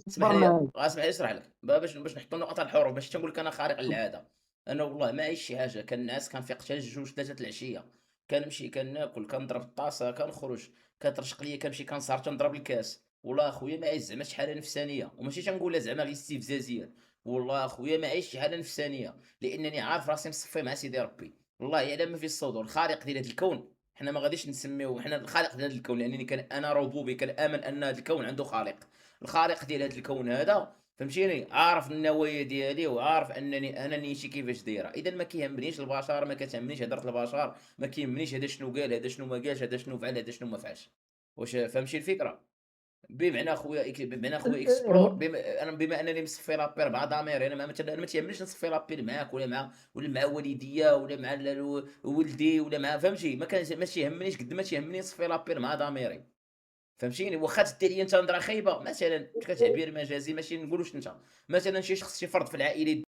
اسمح الصبر لي معايا. اسمح لي نشرح لك باش نحطوا نقط الحروف ماشي تنقول لك انا خارق للعاده. انا والله ما عايش شي حاجه كنعس كنفيق حتى الجوج 3 العشيه. كنمشي كناكل كنضرب الطاسه كنخرج. كترشق ليا كنمشي كنسهر تنضرب الكاس. والله اخويا ما عايش زعما شي حاله نفسانيه وماشي تنقولها زعما غير استفزازيا. والله اخويا ما عايش شي حاله نفسانيه لانني عارف راسي مصفي مع سيدي ربي. والله يعلم ما في الصدور الخالق ديال هذا الكون. حنا ما غاديش نسميوه حنا الخالق ديال هذا الكون لانني انا ربوبي كنامن ان هذا الكون عنده خالق. الخالق ديال هذا الكون هذا فهمتيني عارف النوايا ديالي وعارف انني انا نيتي كيفاش دايره اذا ما كيهمنيش البشر ما كتهمنيش هضره البشر. ما كيهمنيش هذا شنو قال هذا شنو ما قالش هذا شنو فعل هذا شنو ما فعلش. واش فهمتي الفكره. بمعنى خويا اكسبلور هو بما انني مصفي لابير مع ضميري انا مثلا انا ما تيهمنيش نصفي لابير معاك ولا مع والديا ولا مع ولدي ولا مع فهمتي ما تيهمنيش قد ما تيهمني نصفي لابير مع ضميري. فهمتيني واخا تدي ليا أنت نظرة خايبة مثلًا كتعبير مجازي ماشي نقولوش أنت. مثلًا شي شخص شي فرد في العائلة